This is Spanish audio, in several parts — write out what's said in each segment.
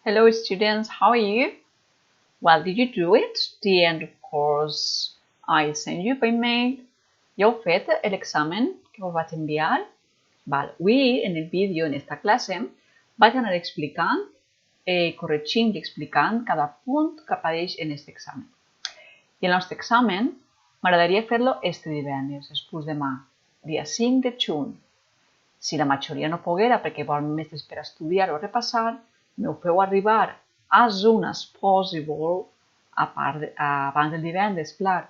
Hello students, how are you? Well, did you do it? The end of course I sent you by mail. Ja heu fet l'examen que us vaig enviar? Val, avui en el vídeo, en esta classe, vaig anar explicant, corregint i explicant cada punt que apareix en aquest examen. I el nostre examen m'agradaria fer-lo este divendres, després demà, dia 5 de juny. Si la majoria no poguera perquè vol més temps per estudiar o repassar, m'ho feu arribar as soon as possible abans del divendres, clar.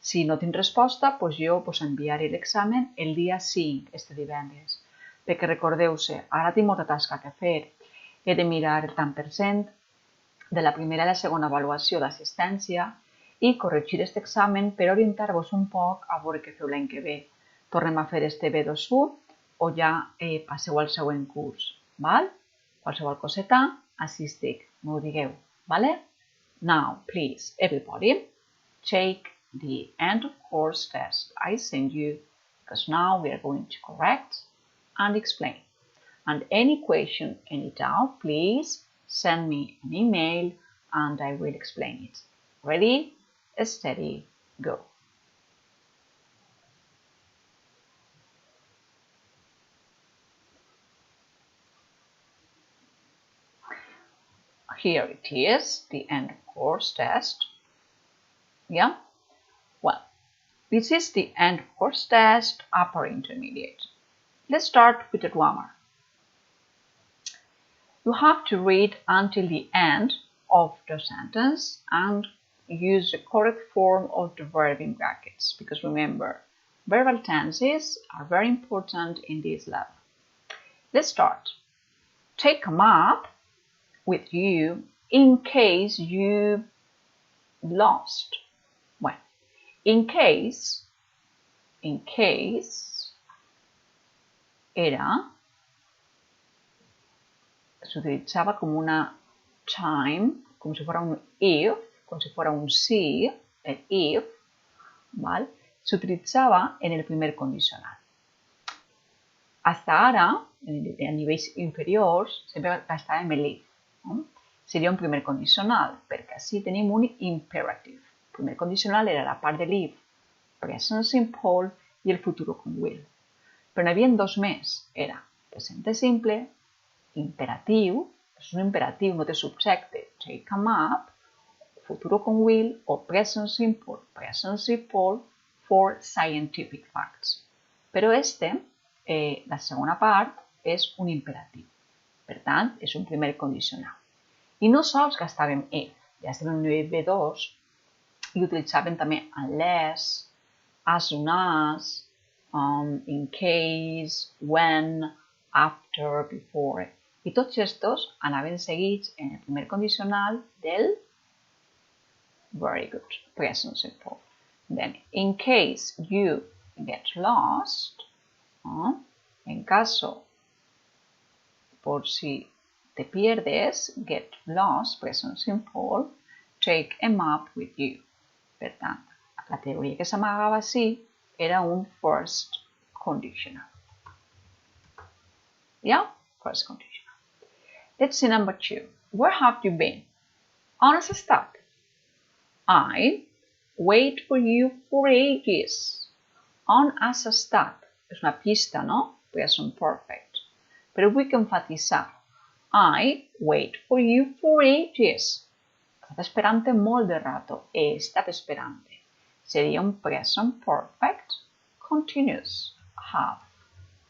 Si no tinc resposta, doncs jo us enviaré l'examen el dia 5, este divendres. Perquè recordeu-se, ara tinc molta tasca que fer. He de mirar el tant per cent de la primera i la segona avaluació d'assistència i corregir aquest examen per orientar-vos un poc a veure què feu l'any que ve. Tornem a fer este B21 o ja passeu al següent curs, val? Qualsevol coseta, així estic, m'ho digueu, vale? Now, please, everybody, take the end of course test I send you, because now we are going to correct and explain. And any question, any doubt, please send me an email and I will explain it. Ready, steady, go. Here it is, the end of course test. Yeah? Well, this is the end of course test, upper intermediate. Let's start with the grammar. You have to read until the end of the sentence and use the correct form of the verb in brackets, because remember, verbal tenses are very important in this level. Let's start. Take a map with you in case you lost. Well, in case s'utilitzava com una time, com si fuera un if, com si fuera un si, el if, ¿vale? S'utilitzava en el primer condicional. Hasta ara, a nivells inferiors, sempre gastàvem l'if. Seria un primer condicional, perquè així tenim un imperative. El primer condicional era la part de l'if, present simple i el futuro con will. Però n'hi havia dos més, era present simple, imperatiu, és un imperatiu, no té subjecte, take a map, futuro con will o present simple for scientific facts. Però la segona part és un imperatiu. Per tant, és un primer condicional. I no sols gastàvem if, ja estem en nivell B2 i utilitzàvem també unless, as soon as, in case, when, after, before. I tots estos anaven seguits en el primer condicional del very good, present simple. Then, in case you get lost, en caso por si te pierdes, get lost, present simple, take a map with you. Per tant, la teoria que s'amagava així era un first conditional. Yeah? First conditional. Let's see number 2. Where have you been? On as a start. I wait for you for ages. On as a start. És una pista, no? Present perfect. Però vull enfatitzar. I wait for you for ages. He estat esperant molt de rato. He estat esperant. Seria un present perfect continuous. Have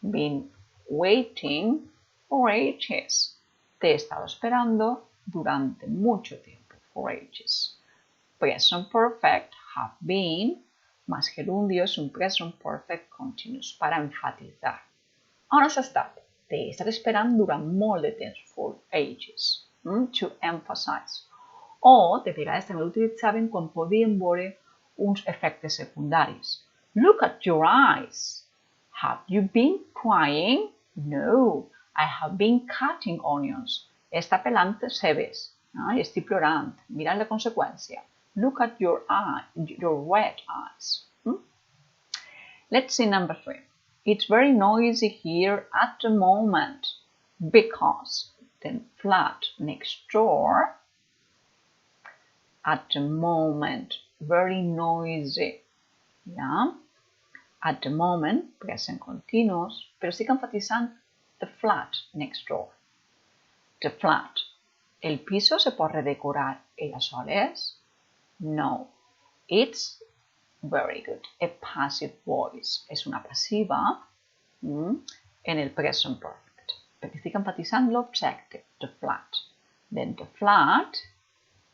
been waiting for ages. Te he estado esperando durante mucho tiempo. For ages. Present perfect have been más gerundio es un present perfect continuous para enfatizar. On has estat? Te he estat esperant durant molt de temps, for ages, to emphasize. O, de vegades també l'utilitzaven quan podíem veure uns efectes secundaris. Look at your eyes. Have you been crying? No, I have been cutting onions. Està pelant cebes. Estic plorant. Mirant la conseqüència. Look at your red eyes. Let's see number 3. It's very noisy here at the moment because Then flat next door. At the moment, very noisy. Yeah. At the moment, present continuous, pero sí que enfatizan the flat next door. The flat. ¿El piso se puede redecorar ella soles? No. It's very good. A passive voice. Es una pasiva en el present perfect. Porque sí que enfatizan el objective, the flat. Then the flat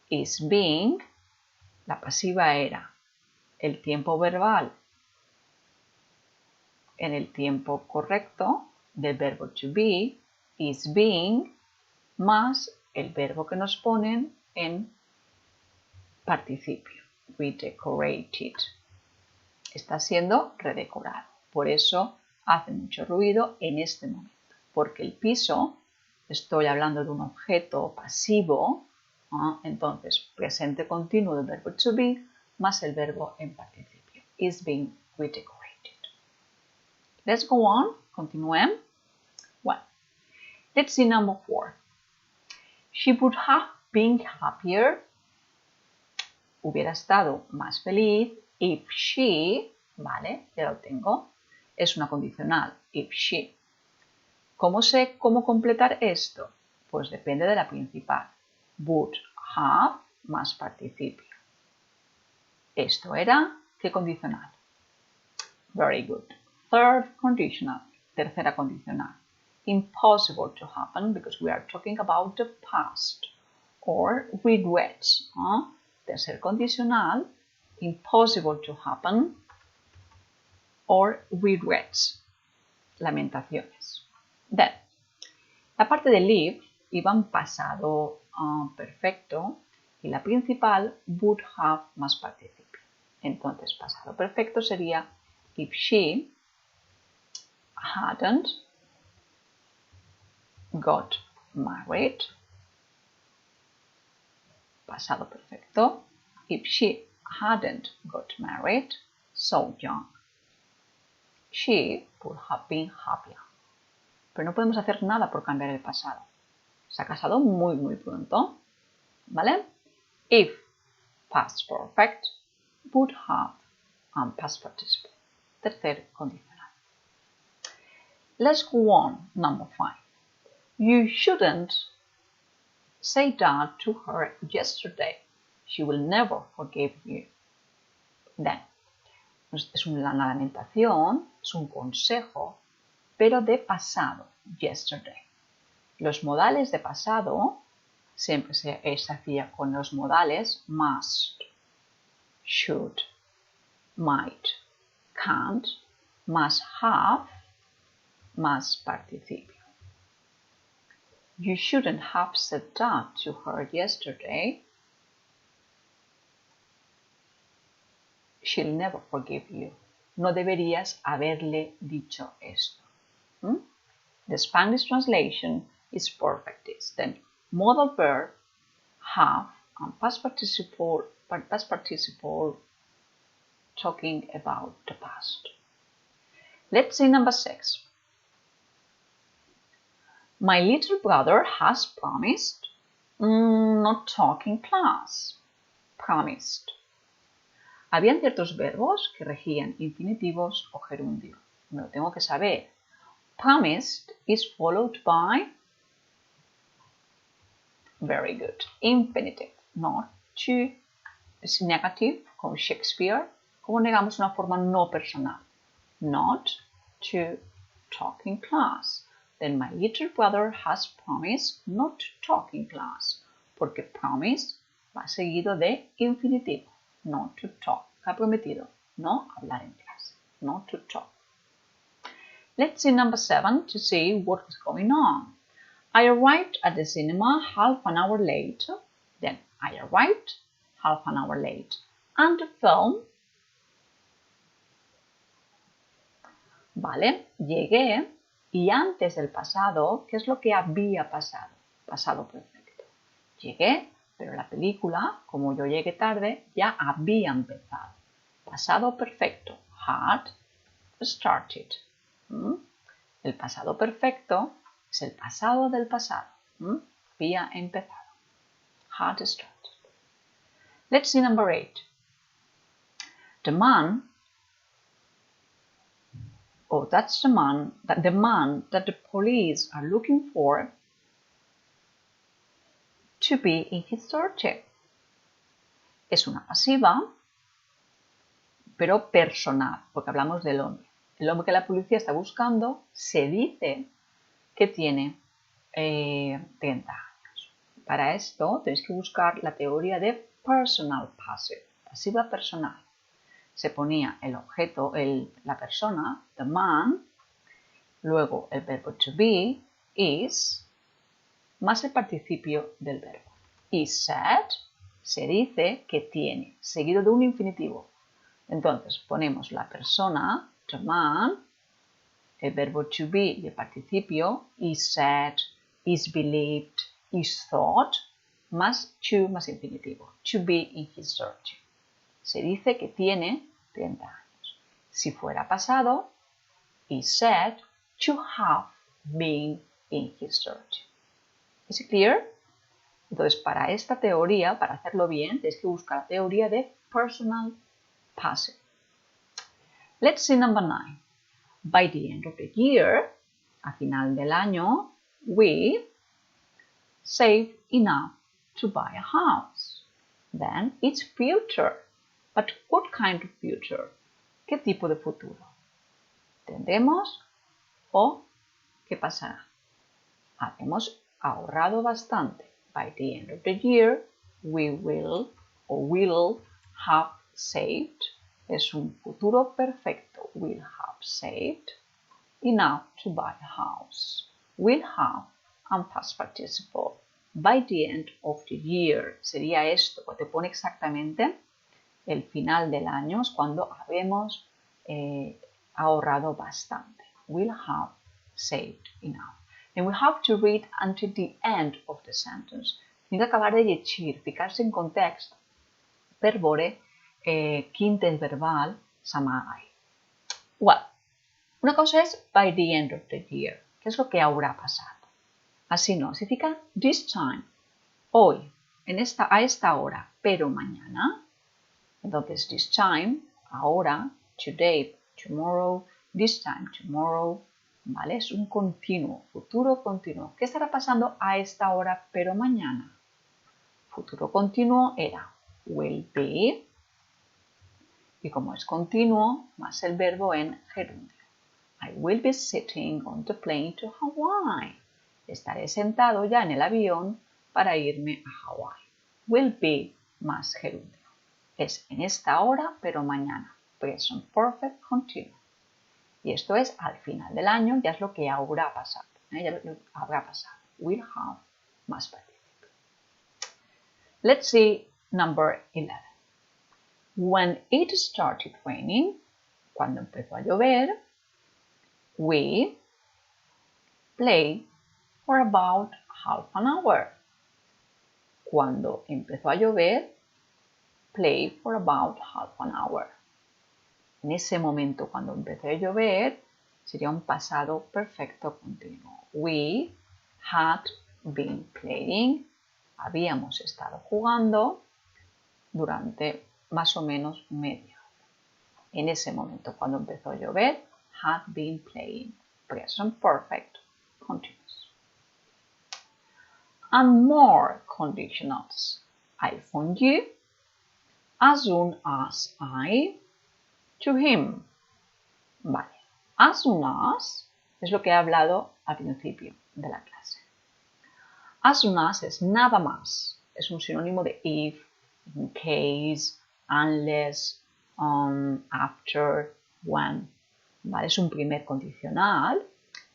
is being, la pasiva era el tiempo verbal en el tiempo correcto del verbo to be, is being, más el verbo que nos ponen en participio, redecorated. Está siendo redecorado. Por eso hace mucho ruido en este momento. Porque el piso, estoy hablando de un objeto pasivo, entonces presente continuo del verbo to be, más el verbo en participio. Is being redecorated. Let's go on. Continuemos. Well, let's see number 4. She would have been happier. Hubiera estado más feliz if she, ¿vale? Ya lo tengo. Es una condicional. If she. ¿Cómo sé cómo completar esto? Pues depende de la principal. Would have más participio. Esto era, ¿qué condicional? Very good. Third conditional. Tercera condicional. Impossible to happen because we are talking about the past. Or regrets. Tercer condicional. Impossible to happen. Or regrets. Lamentaciones. Then, la parte de live iba en pasado perfecto y la principal would have más participio. Entonces, pasado perfecto sería if she hadn't got married. Pasado perfecto. If she hadn't got married so young, she would have been happier. Pero no podemos hacer nada por cambiar el pasado. Se ha casado muy, muy pronto. ¿Vale? If past perfect, would have, and past participle. Tercer condicional. Let's go on. Number 5. You shouldn't say that to her yesterday. She will never forgive you. Then, es una lamentación, es un consejo, pero de pasado, yesterday. Los modales de pasado siempre se hacía con los modales must, should, might, can't, must have, más participio. You shouldn't have said that to her yesterday. She'll never forgive you. No deberías haberle dicho esto. The Spanish translation is perfect tense. Then modal verb, have, and past participle talking about the past. Let's see number 6. My little brother has promised. Not talking class. Promised. Habían ciertos verbos que regían infinitivos o gerundio. Me lo tengo que saber. Promised is followed by, very good, infinitive, not to, es negative, como Shakespeare. ¿Cómo negamos una forma no personal? Not to talk in class. Then my little brother has promised not to talk in class. Porque promise va seguido de infinitivo, not to talk. Ha prometido no hablar en clase, not to talk. Let's see number 7 to see what was going on. I arrived at the cinema half an hour late. Then I arrived half an hour late. And the film, vale, llegué y antes del pasado, ¿qué es lo que había pasado? Pasado perfecto. Llegué, pero la película, como yo llegué tarde, ya había empezado. Pasado perfecto, had started. El pasado perfecto es el pasado del pasado. Había empezado. Had started. Let's see number 8. The man, that's the man that the police are looking for to be in his search. Es una pasiva, pero personal, porque hablamos del hombre. El hombre que la policía está buscando se dice que tiene 30 años. Para esto tenéis que buscar la teoría de personal passive, pasiva personal. Se ponía el objeto, la persona, the man, luego el verbo to be, is, más el participio del verbo. Is said, se dice que tiene, seguido de un infinitivo. Entonces ponemos la persona, the man, el verbo to be y el participio, is said, is believed, is thought, más to más infinitivo. To be in his search. Se dice que tiene 30 años. Si fuera pasado, is said to have been in his search. ¿Es clear? Entonces, para esta teoría, para hacerlo bien, tienes que buscar la teoría de personal passive. Let's see number 9. By the end of the year, a final del año, we save enough to buy a house. Then it's future. But what kind of future? ¿Qué tipo de futuro? ¿Tendremos o qué pasará? Habremos ahorrado bastante. By the end of the year, we will have saved. Es un futuro perfecto. Will have saved enough to buy a house. Will have and past participle. By the end of the year sería esto, que te pone exactamente el final del año, es cuando habemos ahorrado bastante. Will have saved enough. And we have to read until the end of the sentence. Tiene que acabar de llegir, ficarse en context per veure quin temps verbal s'amaga ahí. Well, una cosa es by the end of the year. ¿Qué es lo que habrá pasado? Así no, significa this time, hoy, a esta hora, pero mañana. Entonces, this time, ahora, today, tomorrow, this time, tomorrow, ¿vale? Es un continuo, futuro continuo. ¿Qué estará pasando a esta hora, pero mañana? Futuro continuo era will be, y como es continuo, más el verbo en gerundio. I will be sitting on the plane to Hawaii. Estaré sentado ya en el avión para irme a Hawaii. Will be más gerundio. Es en esta hora, pero mañana. Present perfect continuo. Y esto es al final del año, ya es lo que habrá pasado. Ya lo habrá pasado. Will have más participio. Let's see number 11. When it started raining, cuando empezó a llover, we played for about half an hour. Cuando empezó a llover, play for about half an hour. En ese momento, cuando empezó a llover, sería un pasado perfecto continuo. We had been playing. Habíamos estado jugando durante más o menos media hora. En ese momento, cuando empezó a llover, had been playing. Present perfect continuous. And more conditionals. I phoned you as soon as I to him. Vale. As soon as es lo que he hablado al principio de la clase. As soon as es nada más. Es un sinónimo de if, in case, unless, after, when. ¿Vale? Es un primer condicional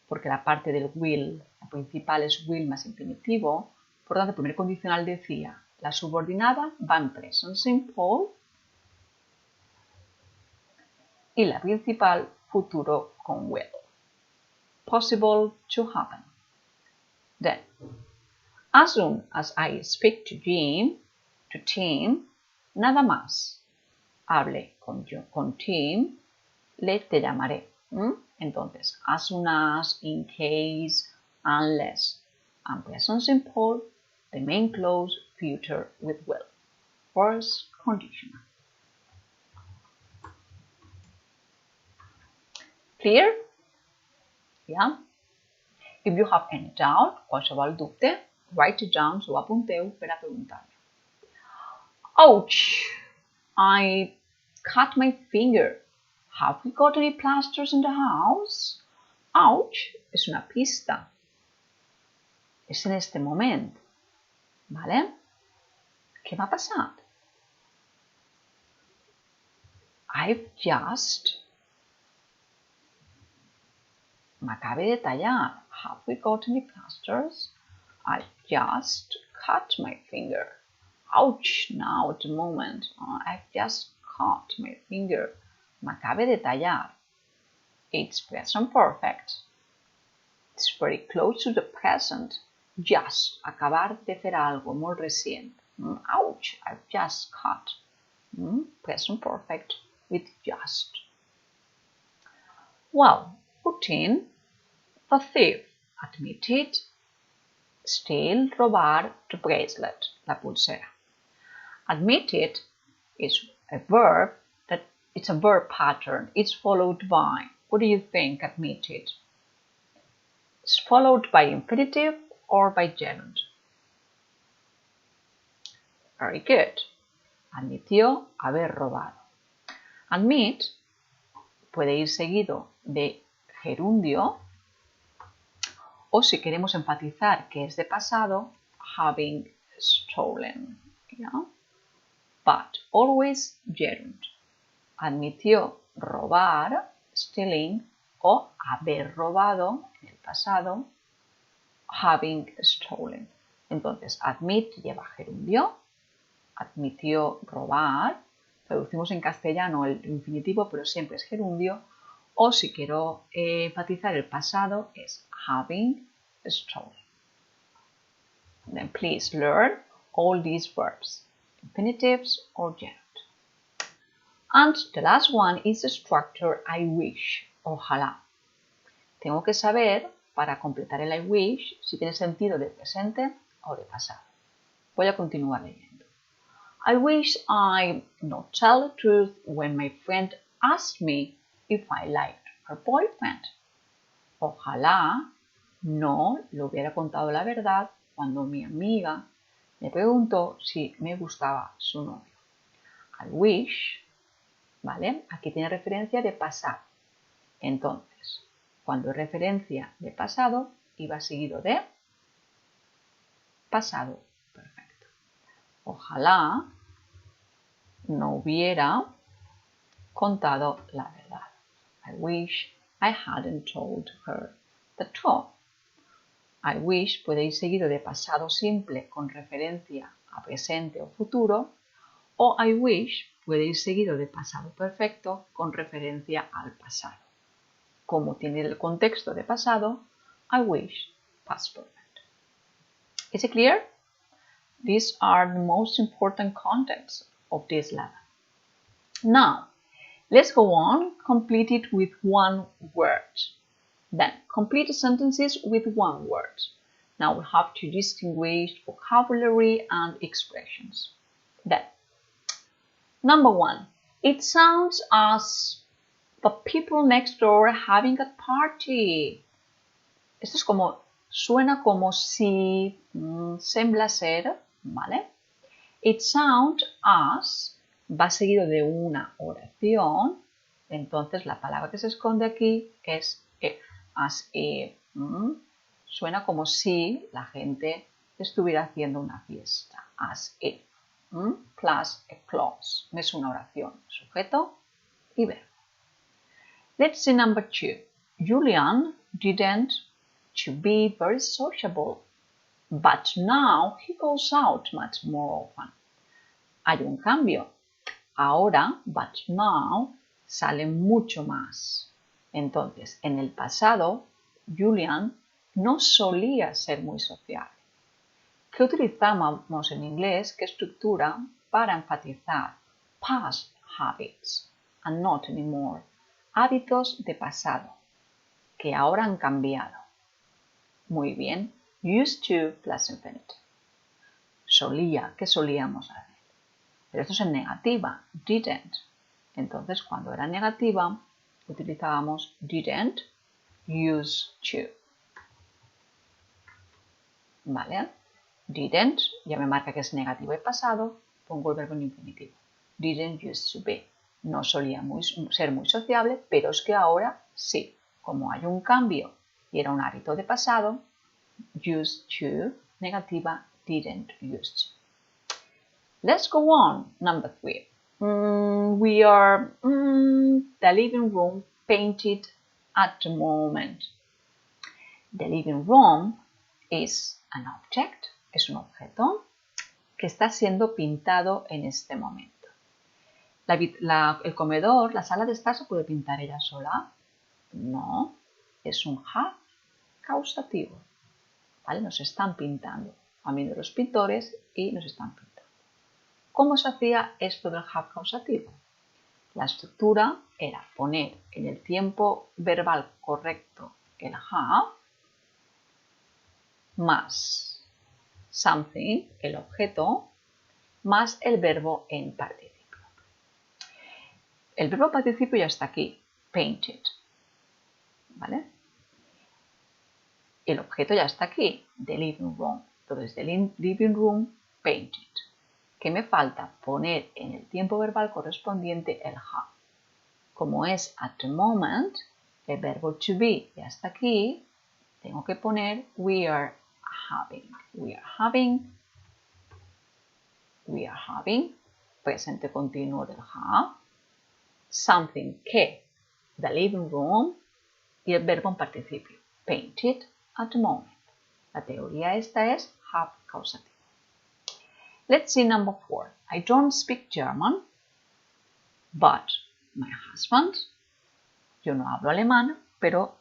porque la parte del will, la principal es will más infinitivo. Por tanto, el primer condicional decía la subordinada va en present simple y la principal futuro con will. Possible to happen. Then, as soon as I speak to Tim, nada más hable con Tim, te llamaré. Entonces, as soon as, in case, unless, and present simple, the main clause, future with will. First conditional. Clear? Yeah? If you have any doubt, qualsevol dubte, write it down, s'ho apunteu per a preguntar-me. Ouch! I cut my finger. Have we got any plasters in the house? Ouch es una pista. Es en este moment. ¿Vale? ¿Qué m'ha passat? I've just... M'acabe de tallar. Have we got any plasters? I've just cut my finger. Ouch, now at the moment. I've just cut my finger. M'acabe de tallar. It's present perfect. It's very close to the present. Just, acabar de fer algo molt recient. Ouch, I've just cut. Present perfect with just. Well, routine. The thief admitted. Steal, robar, the bracelet, la pulsera. Admitted is a verb that it's a verb pattern. It's followed by, what do you think, admitted? It's followed by infinitive or by gerund. Very good. Admitió haber robado. Admit puede ir seguido de gerundio o si queremos enfatizar que es de pasado, having stolen. Yeah? But always gerund. Admitió robar, stealing, o haber robado en el pasado, having stolen. Entonces, admit lleva gerundio, admitió robar, traducimos en castellano el infinitivo, pero siempre es gerundio, o si quiero enfatizar el pasado es having stolen. Then please learn all these verbs, infinitives or gerund. And the last one is the structure I wish, ojalá. Tengo que saber, para completar el I wish, si tiene sentido de presente o de pasado. Voy a continuar leyendo. I wish I not tell the truth when my friend asked me if I liked her boyfriend. Ojalá no le hubiera contado la verdad cuando mi amiga me preguntó si me gustaba su novio. I wish, ¿vale? Aquí tiene referencia de pasado. Entonces, cuando es referencia de pasado, iba seguido de pasado perfecto. Ojalá no hubiera contado la verdad. I wish I hadn't told her the truth. I wish puede ir seguido de pasado simple con referencia a presente o futuro, o I wish puede ir seguido de pasado perfecto con referencia al pasado. Como tiene el contexto de pasado, I wish past perfect. Is it clear? These are the most important contents of this level. Now, let's go on, complete it with one word. Then, complete the sentences with one word. Now we have to distinguish vocabulary and expressions. Then, number one, it sounds as the people next door having a party. Esto es como, suena como si, sembla ser, ¿vale? It sounds as, va seguido de una oración, entonces la palabra que se esconde aquí es if, as if. Suena como si la gente estuviera haciendo una fiesta, as if, plus a clause, es una oración, sujeto y verbo. Let's see number two. Julian didn't to be very sociable, but now he goes out much more often. Hay un cambio. Ahora, but now, sale mucho más. Entonces, en el pasado, Julian no solía ser muy sociable. ¿Qué utilizamos en inglés? ¿Qué estructura para enfatizar past habits and not anymore? Hábitos de pasado, que ahora han cambiado. Muy bien. Used to plus infinitive. Solía, ¿qué solíamos hacer? Pero esto es en negativa, didn't. Entonces, cuando era negativa, utilizábamos didn't, used to. ¿Vale? Didn't, ya me marca que es negativo y pasado, pongo el verbo en infinitivo. Didn't used to be. No solía ser muy sociable, pero es que ahora sí. Como hay un cambio y era un hábito de pasado, used to, negativa, didn't used to. Let's go on. Number 3. We are the living room painted at the moment. The living room is an object, es un objeto que está siendo pintado en este momento. El comedor, la sala de estar, ¿se puede pintar ella sola? No, es un have causativo. ¿Vale? Nos están pintando. Han venido los pintores y nos están pintando. ¿Cómo se hacía esto del have causativo? La estructura era poner en el tiempo verbal correcto el have más something, el objeto, más el verbo en participio. El verbo participio ya está aquí, painted. ¿Vale? El objeto ya está aquí, the living room. Entonces, the living room painted. ¿Qué me falta? Poner en el tiempo verbal correspondiente el have. Como es at the moment, el verbo to be ya está aquí, tengo que poner we are having. We are having. We are having. Presente continuo del have. Something que, the living room, y el verbo en participio, painted at the moment. La teoría esta es have causativo. Let's see number 4. I don't speak German, but my husband, yo no hablo alemán, pero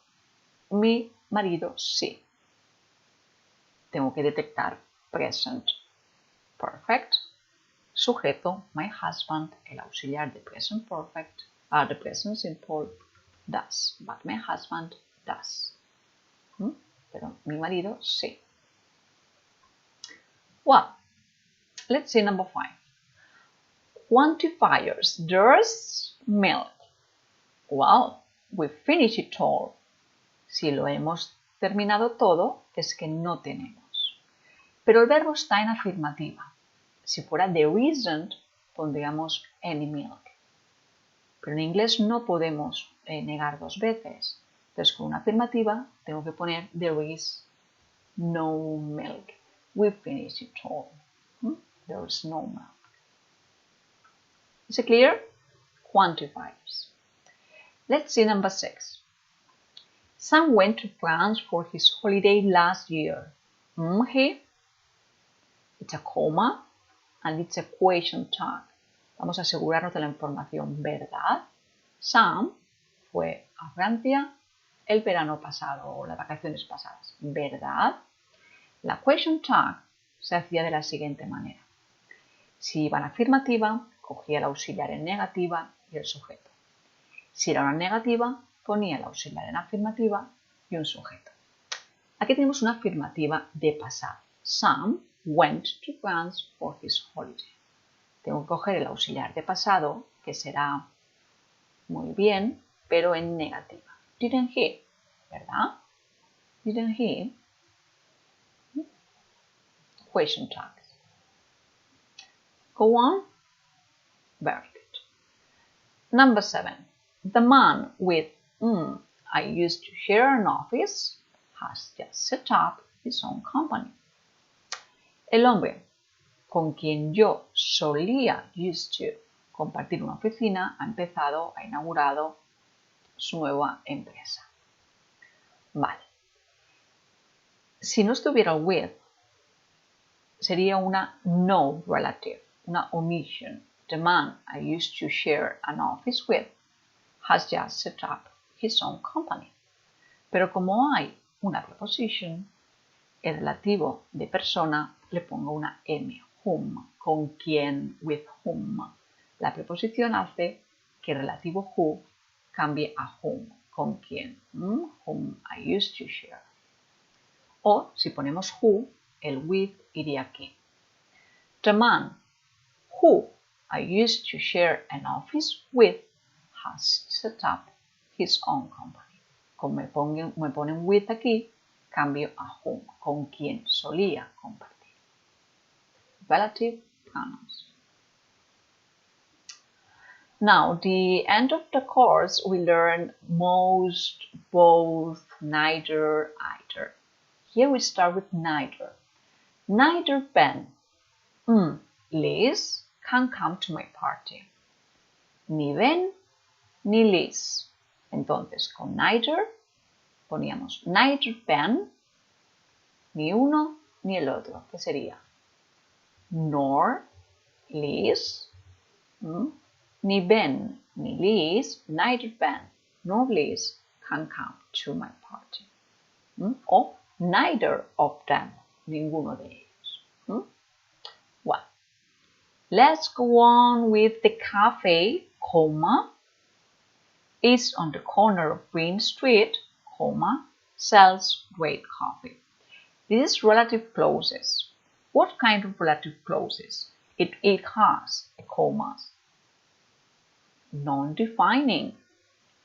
mi marido sí. Tengo que detectar present perfect, sujeto, my husband, el auxiliar de present perfect, the present simple does, but my husband does. Pero mi marido sí. Well, let's see number 5. Quantifiers, there's milk. Well, we finished it all. Si lo hemos terminado todo, es que no tenemos. Pero el verbo está en afirmativa. Si fuera there isn't, pondríamos any milk. Pero en inglés no podemos negar dos veces. Entonces, con una afirmativa tengo que poner there is no milk. We finished it all. There is no milk. Is it clear? Quantifiers. Let's see number 6. Sam went to France for his holiday last year. He. It's a comma and it's a question tag. Vamos a asegurarnos de la información, ¿verdad? Sam fue a Francia el verano pasado o las vacaciones pasadas, ¿verdad? La question tag se hacía de la siguiente manera. Si iba en afirmativa, cogía el auxiliar en negativa y el sujeto. Si era una negativa, ponía el auxiliar en afirmativa y un sujeto. Aquí tenemos una afirmativa de pasado. Sam went to France for his holiday. Tengo que coger el auxiliar de pasado, que será muy bien, pero en negativa. Didn't he, ¿verdad? Didn't he? Question tags. Go on. Very good. Number 7. The man with I used to share an office has just set up his own company. El hombre con quien yo solía used to compartir una oficina ha inaugurado su nueva empresa. Vale. Si no estuviera el with, sería una no relative, una omission. The man I used to share an office with has just set up his own company. Pero como hay una preposition, el relativo de persona le pongo una M, whom, con quien, with whom. La preposición hace que el relativo who cambie a whom, con quien, whom I used to share. O si ponemos who, el with iría aquí. The man who I used to share an office with has set up his own company. Como me ponen with aquí, cambio a whom, con quien solía compartir. Relative pronouns. Now, the end of the course, we learn most, both, neither, either. Here we start with neither. Neither Ben, Liz can come to my party. Ni Ben ni Liz. Entonces, con neither poníamos neither Ben, ni uno ni el otro, que sería nor Liz, ni Ben ni Liz, neither Ben nor Liz can come to my party. O neither of them, ninguno de ellos. Well, let's go on with the cafe, comma, is on the corner of Green Street, comma, sells great coffee. This is relative clauses. What kind of relative clauses? It has a comma. Non-defining.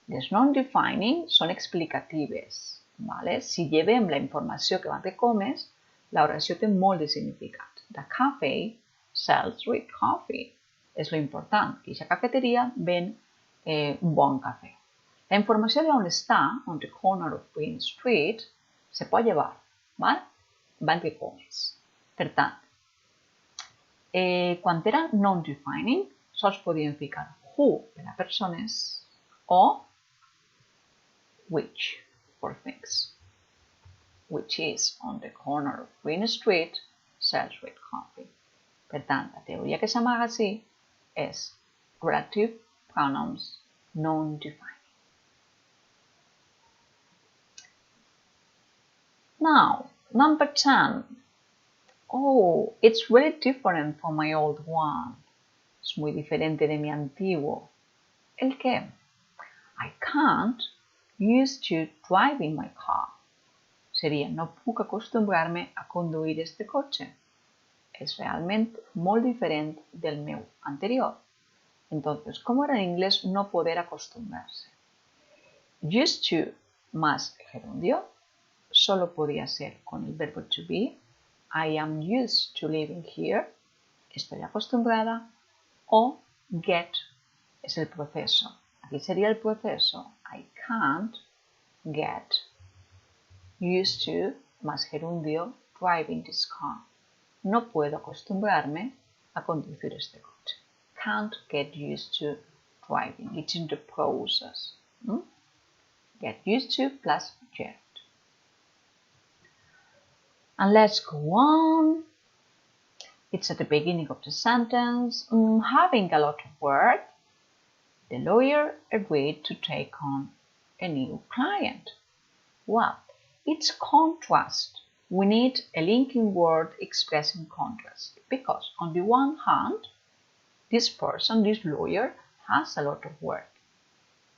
Les non-defining són explicatives. Vale? Si llevem la informació que va de comes, l'oració té molt de significat. The cafe sells great coffee. És lo important, que aquesta cafeteria ven un bon cafè. La informació de on està, on the corner of Green Street, se pot llevar, val? Va entre comes. Per tant, quan era non-defining, sols podíem ficar who per a persones o which for things. Which is on the corner of Green Street, sells great coffee. Per tant, la teoria que s'amaga així és relative pronouns non-defining. Now, number 10. Oh, it's really different from my old one. Es muy diferente de mi antiguo. ¿El qué? I can't used to driving my car. Seria, no puc acostumbrar-me a conduir este cotxe. És realment molt diferent del meu anterior. Entonces, ¿cómo era en inglés no poder acostumbrarse? Used to más gerundio solo podía ser con el verbo to be. I am used to living here. Estoy acostumbrada. O get es el proceso. Aquí sería el proceso. I can't get used to más gerundio driving this car. No puedo acostumbrarme a conducir este coche. Can't get used to driving. It's in the process. Get used to plus get. And let's go on. It's at the beginning of the sentence. Having a lot of work, the lawyer agreed to take on a new client. Well, it's contrast. We need a linking word expressing contrast because on the one hand, this person, this lawyer, has a lot of work.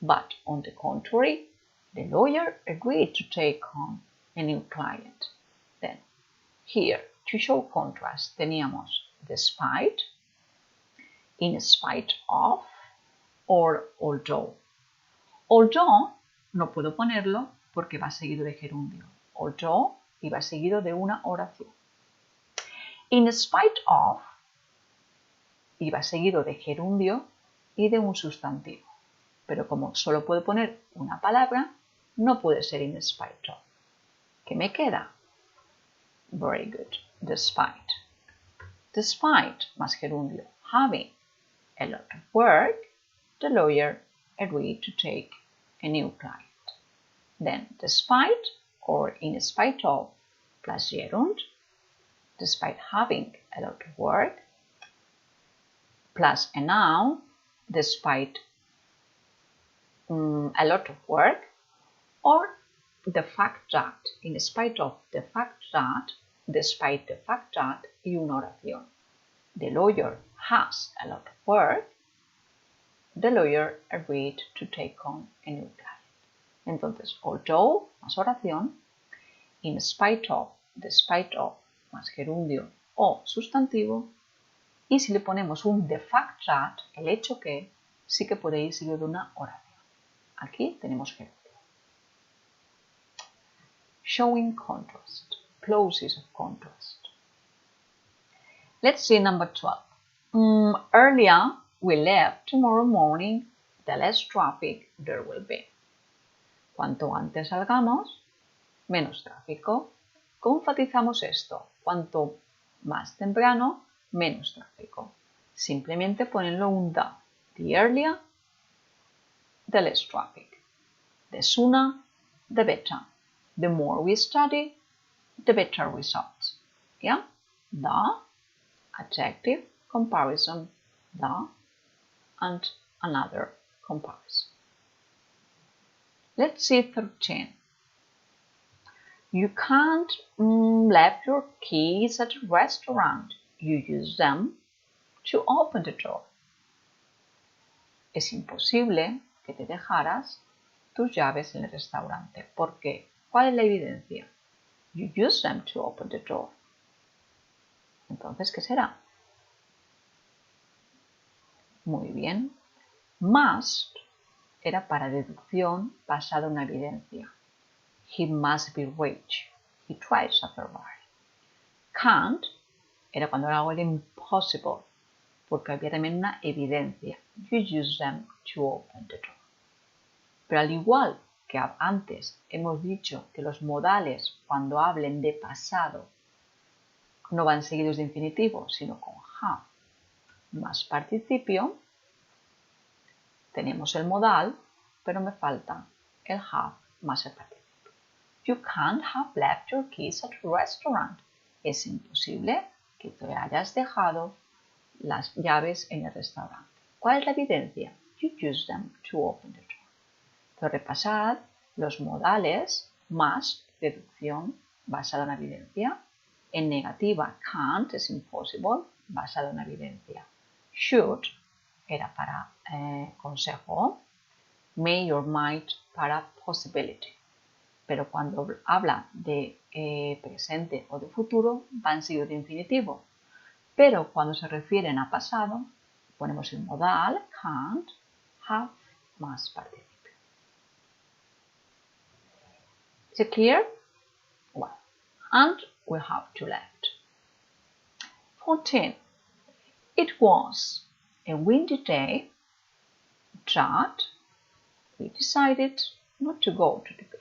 But on the contrary, the lawyer agreed to take on a new client. Then, here, to show contrast, teníamos despite, in spite of, or although. Although, no puedo ponerlo porque va seguido de gerundio. Although, y va seguido de una oración. In spite of, y va seguido de gerundio y de un sustantivo. Pero como solo puedo poner una palabra, no puede ser in spite of. ¿Qué me queda? Very good. Despite. Despite más gerundio. Having a lot of work, the lawyer agreed to take a new client. Then, despite or in spite of plus gerund, despite having a lot of work, plus a noun, despite a lot of work, or the fact that, in spite of the fact that, despite the fact that, y una oración. The lawyer has a lot of work, the lawyer agreed to take on a new client. Entonces, although, más oración, in spite of, despite of, más gerundio o sustantivo. Y si le ponemos un the fact that, el hecho que, sí que puede ir seguido de una oración. Aquí tenemos gerundio. Showing contrast, clauses of contrast. Let's see number 12. Earlier we left, tomorrow morning, the less traffic there will be. Cuanto antes salgamos, menos tráfico. ¿Cómo enfatizamos esto? Cuanto más temprano, menos tráfico. Simplemente ponenlo un the. The earlier, the less traffic. The sooner, the better. The more we study, the better results. Yeah? The, adjective, comparison, the, and another comparison. Let's see 13. You can't leave your keys at a restaurant. You use them to open the door. Es imposible que te dejaras tus llaves en el restaurante. ¿Por qué? ¿Cuál es la evidencia? You use them to open the door. Entonces, ¿qué será? Muy bien. Must era para deducción basada en una evidencia. He must be rich. He drives a Ferrari. Can't era cuando algo era impossible, porque había también una evidencia. You use them to open the door. Pero al igual que antes hemos dicho que los modales cuando hablen de pasado no van seguidos de infinitivo, sino con have más participio, tenemos el modal, pero me falta el have más el participio. You can't have left your keys at a restaurant. Es imposible que te hayas dejado las llaves en el restaurante. ¿Cuál es la evidencia? You use them to open the door. Pero repasad los modales más deducción basada en la evidencia. En negativa, can't es impossible basado en la evidencia. Should era para consejo. May or might para possibility. Pero cuando habla de presente o de futuro, van seguidos de infinitivo. Pero cuando se refieren a pasado, ponemos el modal can't, have más participio. Is it clear? Well, and we have two left. 14. It was a windy day that we decided not to go to the beach.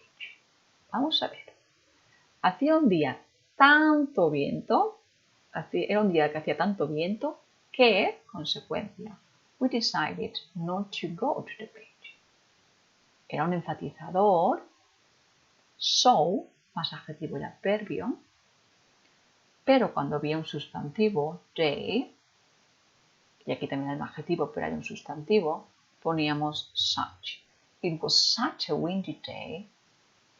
Vamos a ver. Hacía un día tanto viento, era un día que hacía tanto viento que, consecuencia, we decided not to go to the beach. Era un enfatizador, so, más adjetivo y adverbio, pero cuando había un sustantivo, day, y aquí también hay un adjetivo, pero hay un sustantivo, poníamos such. It was such a windy day.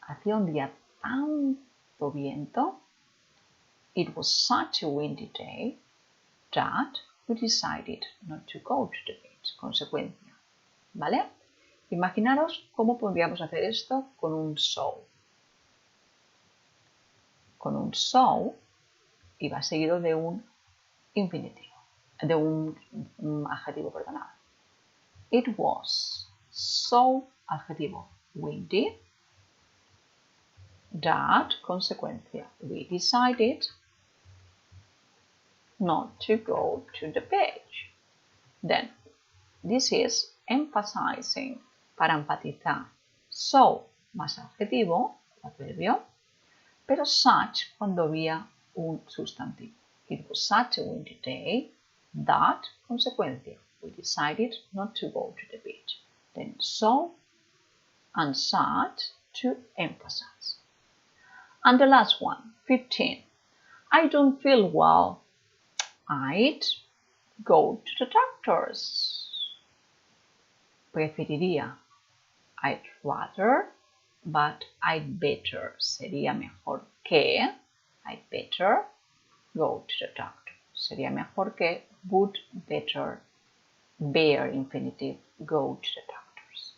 Hacía un día tanto viento. It was such a windy day that we decided not to go to the beach. Consecuencia. ¿Vale? Imaginaros cómo podríamos hacer esto con un so. Con un so iba seguido de un infinitivo, de un adjetivo, perdonad. It was so, adjetivo, windy, that, consecuencia, we decided not to go to the beach. Then, this is emphasizing, para enfatizar. So, más adjetivo, adverbio, pero such cuando había un sustantivo. It was such a windy day that, consecuencia, we decided not to go to the beach. Then so and such to emphasize. And the last one, 15. I don't feel well. I'd go to the doctor's. Preferiría. I'd rather, but I'd better. Sería mejor que. I'd better go to the doctor. Sería mejor que. Would better. Bare infinitive. Go to the doctors.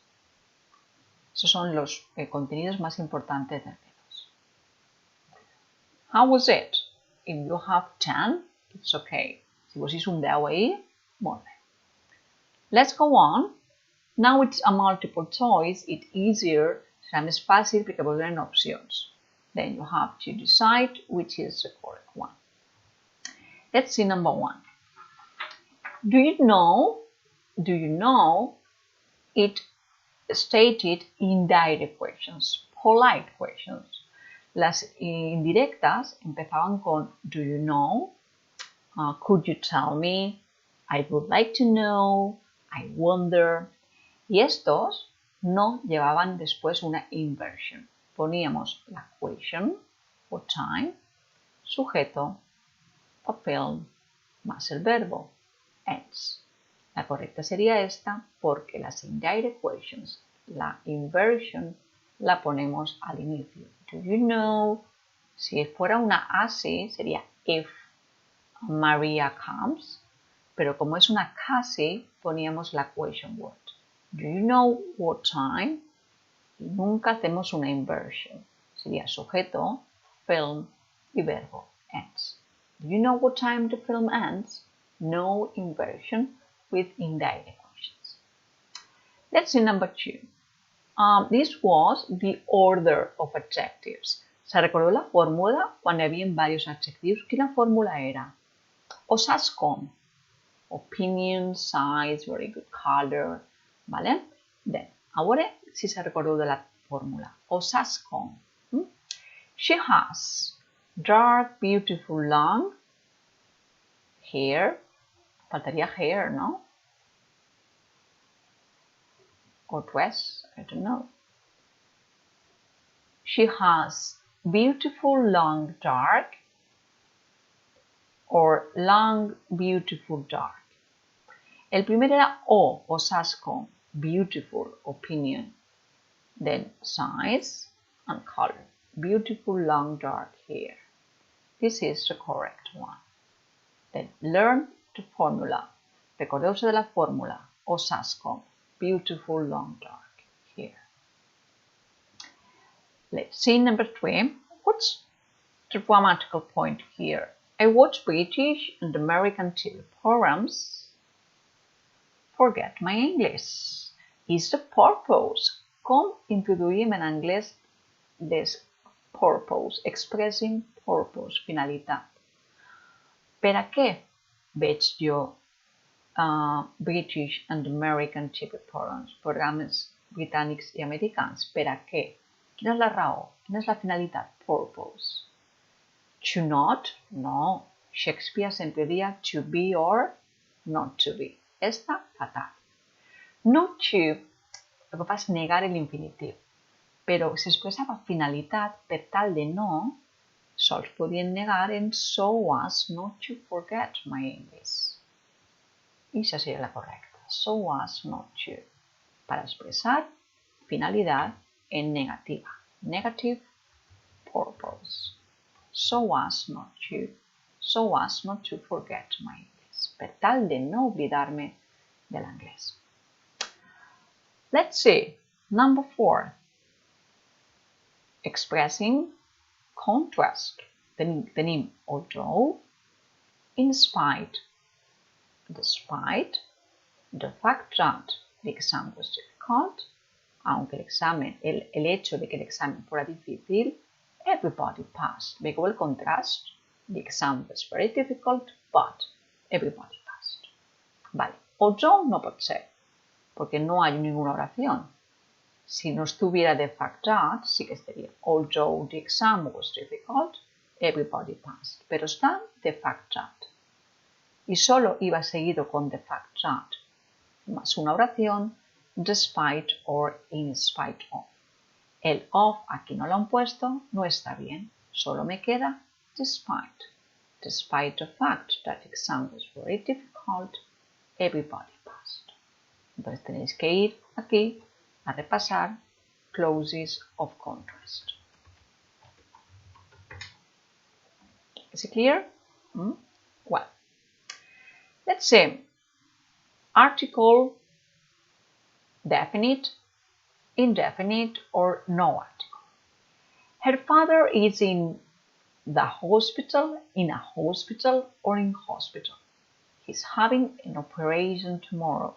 Esos son los contenidos más importantes del B2. How was it? If you have 10, it's okay. Si posis un 10 ahí, molt bé. Let's go on. Now it's a multiple choice, it's easier, serà més fàcil perquè vos donen opcions. Then you have to decide which is the correct one. Let's see number 1. Do you know it stated indirect questions, polite questions. Las indirectas empezaban con do you know, could you tell me, I would like to know, I wonder. Y estos no llevaban después una inversion. Poníamos la question, for time, sujeto, papel, más el verbo, ends. La correcta sería esta porque las indirect questions, la inversion, la ponemos al inicio. Do you know? Si fuera una así, sería if Maria comes, pero como es una casi, poníamos la question word. Do you know what time? Y nunca hacemos una inversion. Sería sujeto, film y verbo, ends. Do you know what time the film ends? No inversion with indirect questions. Let's see number 2. This was the order of adjectives. ¿Se recordó la fórmula cuando había varios adjetivos? ¿Qué la fórmula era? Osas con. Opinion, size, very good color, ¿vale? Then, ahora sí se recordó de la fórmula. Osas con. She has dark, beautiful, long hair. Faltaría hair, ¿no? Or dress, I don't know. She has beautiful, long, dark, or long, beautiful, dark. El primero era o, osas con, beautiful, opinion, then size and color, beautiful, long, dark hair. This is the correct one. Then learn the formula. Recordaos de la fórmula, osas con, beautiful, long, dark hair. Let's see number 3. What's the grammatical point here? I watch British and American TV programs. Forget my English. Is the purpose. Com introduïm en anglès les purpose, expressing purpose, finalitat. Per a què veig jo British and American TV programs, programes britànics i americans? Per a què? Quina és la raó? Quina és la finalitat? Purpose. To not? No. Shakespeare sempre dia to be or not to be. Esta, fatal. Not to, el que fa és negar l'infinitiu, però s'expressava finalitat per tal de no, sols podien negar en so as not to forget my English. I això seria la correcta. So as not to, para expressar finalidad en negativa. Negative purpose. So as not to forget my English. Per tal de no oblidarme de l'anglès. Let's see. Number 4. Expressing contrast. Tenim although, in spite, despite, the fact that the exam was difficult, aunque el hecho de que el examen fuera difícil, everybody passed. Veieu el contrast? The exam was very difficult, but everybody passed. Vale, although no pot ser, porque no hay ninguna oración. Si no estuviera the fact that, sí que estaría. Although the exam was difficult, everybody passed. Pero está the fact that. Y solo iba seguido con the fact that, más una oración, despite or in spite of. El of aquí no lo han puesto, no está bien. Solo me queda despite. Despite the fact that the exam was very difficult, everybody passed. Entonces tenéis que ir aquí a repasar clauses of contrast. Is it clear? Well, let's see. Article, definite, indefinite, or no article. Her father is in the hospital, in a hospital, or in hospital. He's having an operation tomorrow.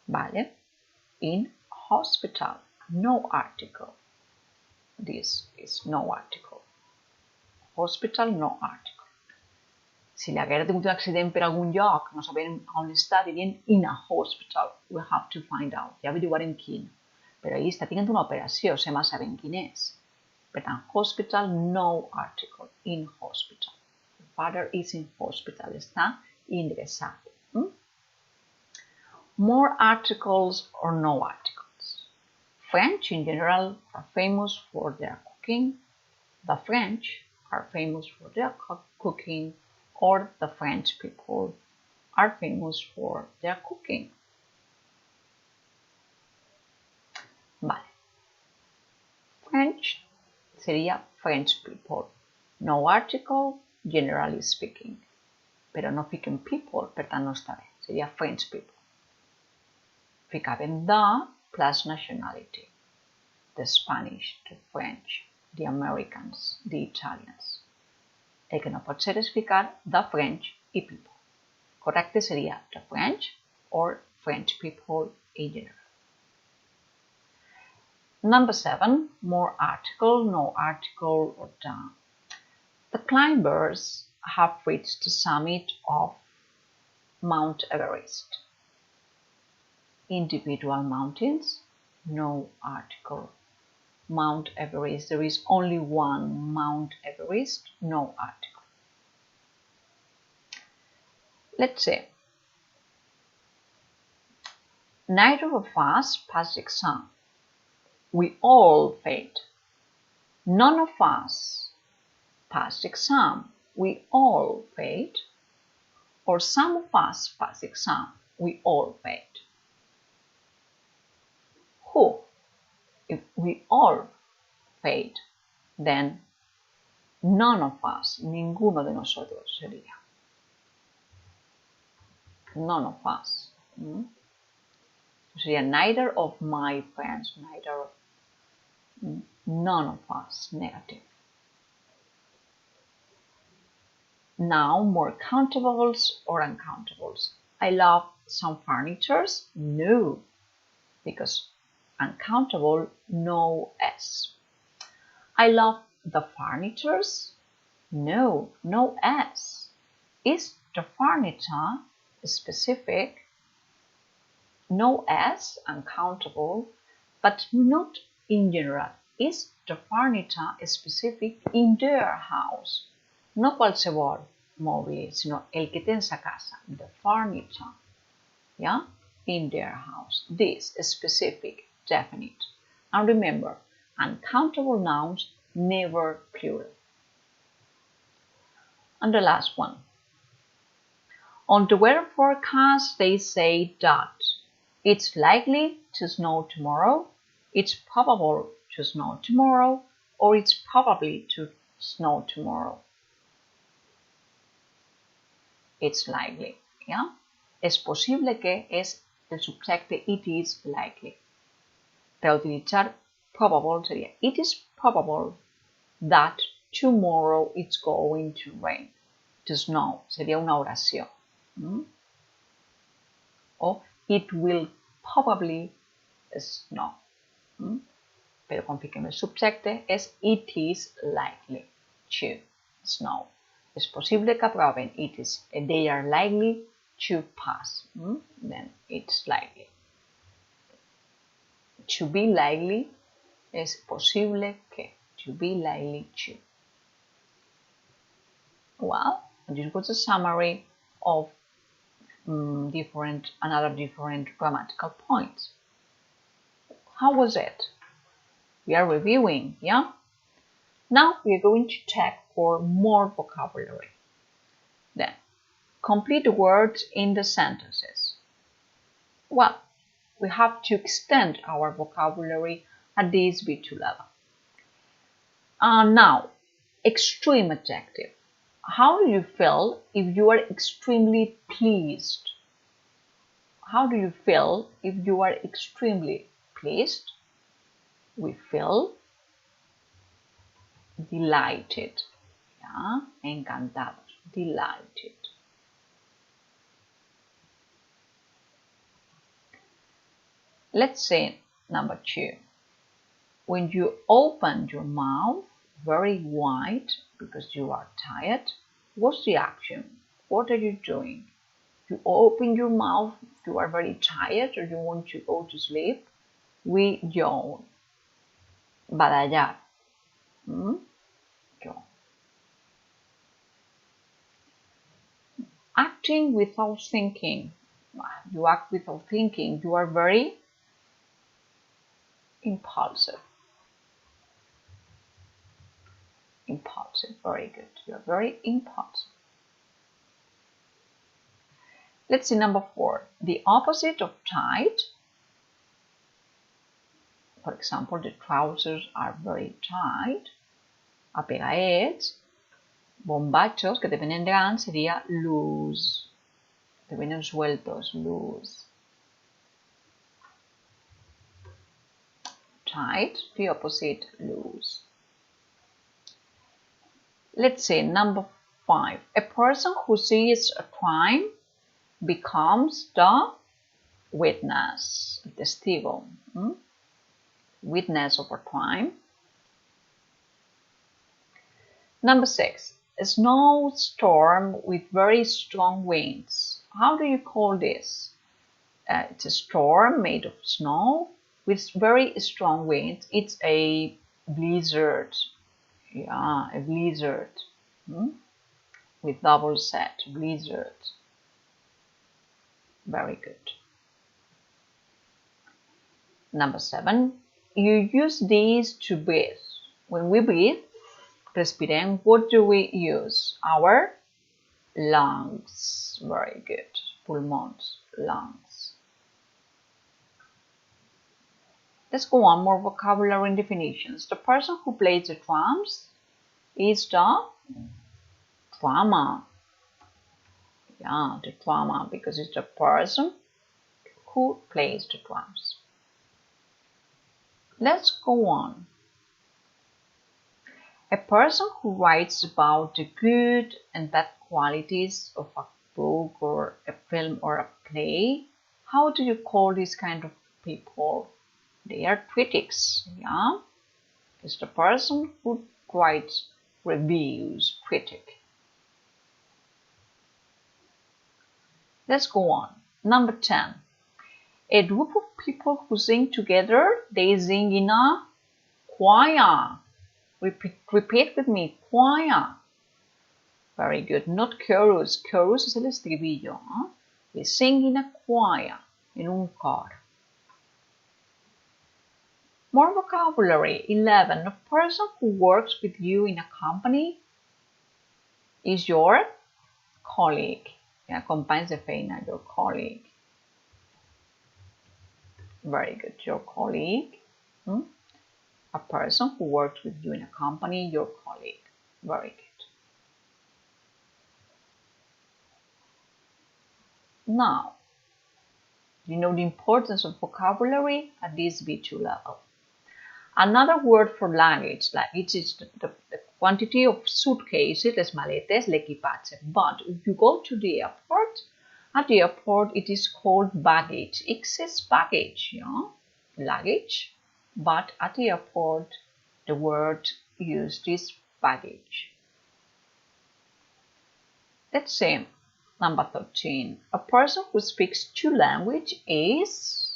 Vale? In hospital, no article. This is no article. Hospital, no article. Si l'haguera tingut un accident per algun lloc, no sabem on està, dirien in a hospital. We have to find out. Ja averiguarem quin. Però ahir està tenint una operació, sembla sabem quin és. Per tant, hospital, no article. In hospital. The father is in hospital. Està ingressat. More articles or no articles. French in general are famous for their cooking. The French are famous for their cooking, or the French people are famous for their cooking. Vale. French sería French people. No article, generally speaking. Però no fiquen people, per tant no està bé. Seria French people. Ficàvem the plus nationality. The Spanish, the French, the Americans, the Italians. El que no pot ser és ficar the French i people. Correcte seria the French or French people in general. Number 7, more article, no article, or down. The climbers have reached the summit of Mount Everest. Individual mountains, no article. Mount Everest, there is only one Mount Everest, no article. Let's say, neither of us passed the exam. We all failed. None of us passed the exam. We all failed. Or some of us passed the exam. We all failed. Who? If we all failed, then none of us, ninguno de nosotros sería. None of us. Sería neither of my friends, neither of, none of us, negative. Now, more countables or uncountables. I love some furnitures. No, because uncountable, no S. I love the furnitures. No, no S. Is the furniture specific? No S, uncountable, but not in general. Is the furniture specific in their house? No qualsevol mòbil, sinó el que tens a casa. The furniture. Yeah? In their house. This is specific, definite. And remember, uncountable nouns never plural. And the last one. On the weather forecast, they say that it's likely to snow tomorrow, it's probable to snow tomorrow, or it's probably to snow tomorrow. It's likely, yeah? Es posible que es el subjecte it is likely. Para utilizar probable sería it is probable that tomorrow it's going to rain. To snow sería una oración. O it will probably snow. Pero quan fiquem el subjecte és it is likely to snow. És possible que aproven. They are likely to pass. Then it's likely. To be likely es posible que. To be likely to. Well, this was a summary of another different grammatical points. How was it? We are reviewing, yeah? Now we are going to check for more vocabulary. Then, complete the words in the sentences. Well, we have to extend our vocabulary at this B2 level. Now, extreme adjective. How do you feel if you are extremely pleased? How do you feel if you are extremely pleased? We feel delighted. Yeah, encantados, delighted. Let's say number 2. When you open your mouth very wide because you are tired, what's the action? What are you doing? You open your mouth, you are very tired or you want to go to sleep. We yawn. Badallar. Yawn. Acting without thinking. You act without thinking. You are very impulsive. Impulsive, very good. You are very impulsive. Let's see number 4. The opposite of tight. For example, the trousers are very tight. Apegadiets. Bombachos, que te vienen gran, sería loose. Te vienen sueltos, loose. Tight, the opposite, loose. Let's say number 5. A person who sees a crime becomes the witness, testigo. Witness of a crime. Number 6. A snowstorm with very strong winds. How do you call this? It's a storm made of snow with very strong winds. It's a blizzard. Yeah, a blizzard. With double set, blizzard. Very good. Number 7. You use these to breathe. When we breathe, respirem, what do we use? Our lungs. Very good. Pulmons, lungs. Let's go on, more vocabulary and definitions. The person who plays the drums is the drummer. Yeah, the drummer, because it's the person who plays the drums. Let's go on. A person who writes about the good and bad qualities of a book or a film or a play, how do you call this kind of people? They are critics, yeah? It's the person who writes reviews, critic. Let's go on. Number 10. A group of people who sing together, they sing in a choir. Repeat with me, choir. Very good. Not chorus. Chorus es el estribillo. We sing in a choir, en un coro. More vocabulary. 11. A person who works with you in a company is your colleague. Companys de feina, your colleague. Very good. Your colleague. A person who works with you in a company, your colleague. Very good. Now, you know the importance of vocabulary at this B2 level. Another word for luggage. Luggage is the quantity of suitcases, les maletes, l'equipaje. But if you go to the airport, at the airport it is called baggage. Excess baggage, luggage. But at the airport, the word used is baggage. Let's say number 13. A person who speaks 2 languages is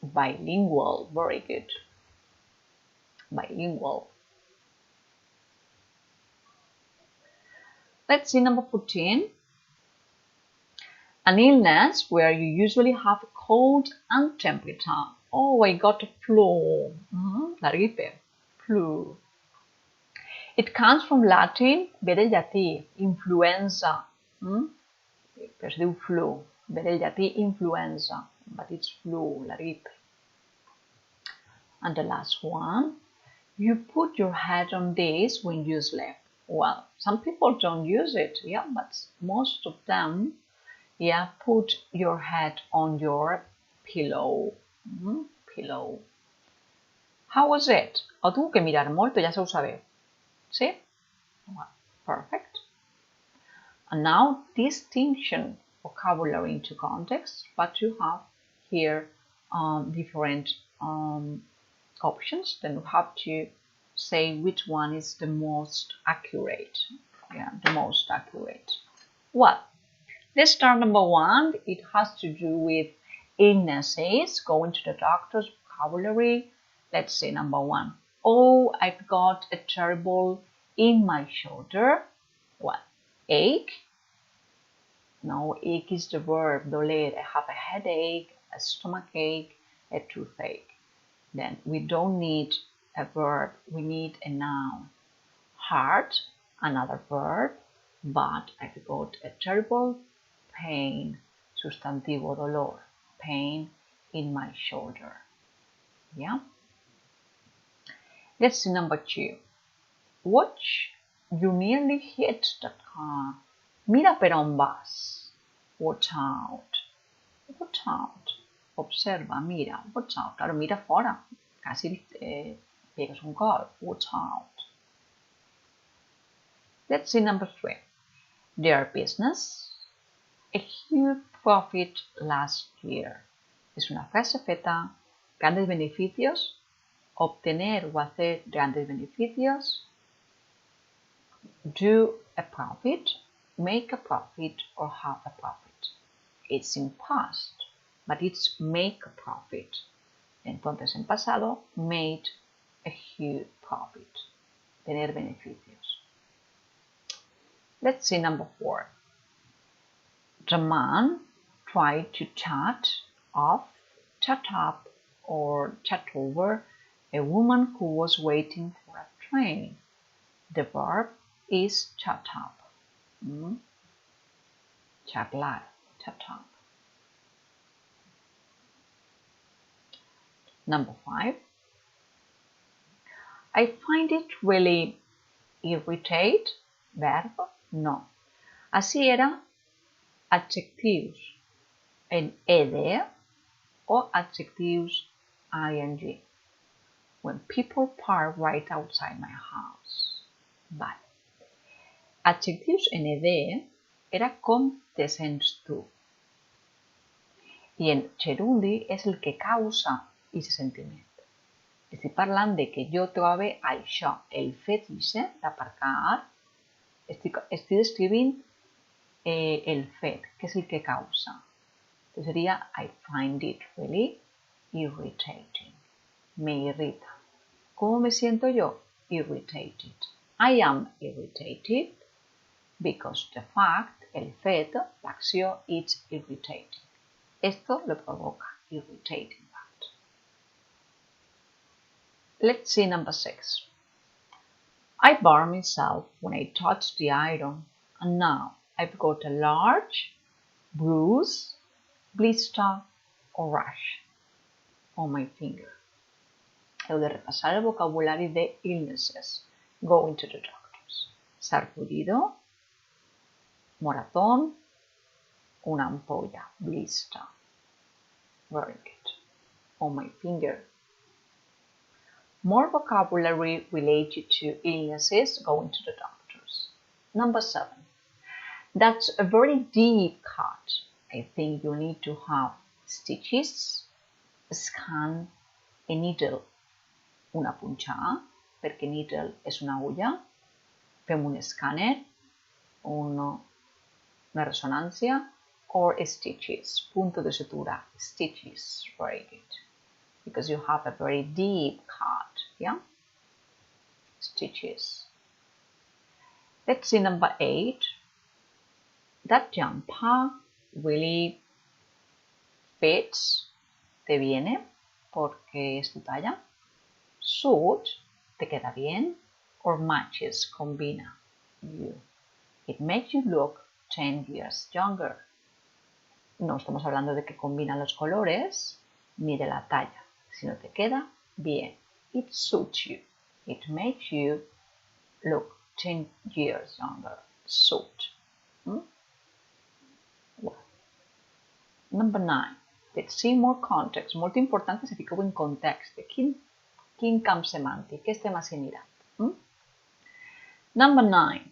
bilingual. Very good. Bilingual. Let's see number 14. An illness where you usually have a cold and temperature. Oh, I got a flu. La gripe. Flu. It comes from Latin, ve del llatí, influenza. Però es diu flu. Ve del llatí influenza, but it's flu, la gripe. And the last one, you put your head on this when you sleep. Well, some people don't use it, but most of them, put your head on your pillow. Pillow. How was it? Ho tuvo que mirar molto, ja se ho sabeu. Sí? Well, perfect. And now distinction vocabulary into context, but you have here different options. Then you have to say which one is the most accurate. Yeah, the most accurate. Well, let's start number one. It has to do with illnesses. Going to the doctor's vocabulary. Let's say number one. Oh, I've got a terrible in my shoulder. What? Ache? No, ache is the verb, doler. I have a headache, a stomachache, a toothache. Then we don't need a verb, we need a noun. Heart, another verb, but I've got a terrible pain, sustantivo dolor, pain in my shoulder. Yeah? Let's see number two. Watch, you nearly hit the car. Mira per on vas. Watch out. Watch out. Observa, mira. Watch out. Claro, mira fora. Casi pegas un gol. Watch out. Let's see number three. Their business. A huge profit last year. Es una frase feta. Grandes beneficios. Obtener o hacer grandes beneficios. Do a profit. Make a profit or have a profit. It's in past, but it's make a profit. Entonces en pasado, made a huge profit. Tener beneficios. Let's see number four. The man tried to chat up, or chat over a woman who was waiting for a train. The verb is chat up. Charlar, chat up. Number five. I find it really irritate. Verb, no. Así era adjectius en ed o adjectives ing. When people park right outside my house. Vale. Adjectius en ed era com te sents tu. I en gerundi és el que causa aquest sentiment. Estic parlant de que jo trobe això, el fet d'aparcar, estic descrivint el fet, que és el que causa. Entonces seria I find it really irritating. Me irrita. ¿Cómo me siento yo? Irritated. I am irritated because the fact, el fet, l'acció, it's irritating. Esto lo provoca, irritating that. Let's see number 6. I burned myself when I touched the iron, and now I've got a large bruise, blister or rash on my finger. Heu de repassar el vocabulari de illnesses. Going to the doctors. Sarpullido, moratón, una ampolla, blister. Very good. On my finger. More vocabulary related to illnesses. Going to the doctors. Number 7. That's a very deep cut. I think you need to have stitches, a scan, a needle, una punxada, perquè needle és una agulla, fem un escàner, una resonància, or stitches, punto de sutura, stitches, very good, because you have a very deep cut, yeah? Stitches. Let's see number 8. That jumper really fits, te viene, porque es tu talla. Suit, te queda bien, or matches, combina you. It makes you look 10 years younger. No estamos hablando de que combina los colores ni de la talla, sino te queda bien. It suits you. It makes you look 10 years younger. Suit. Well. Number 9. Let's see more context. Molt important que se fiqueu en context. De quin Quin camp semàntic? Què estem assimilant? Number 9.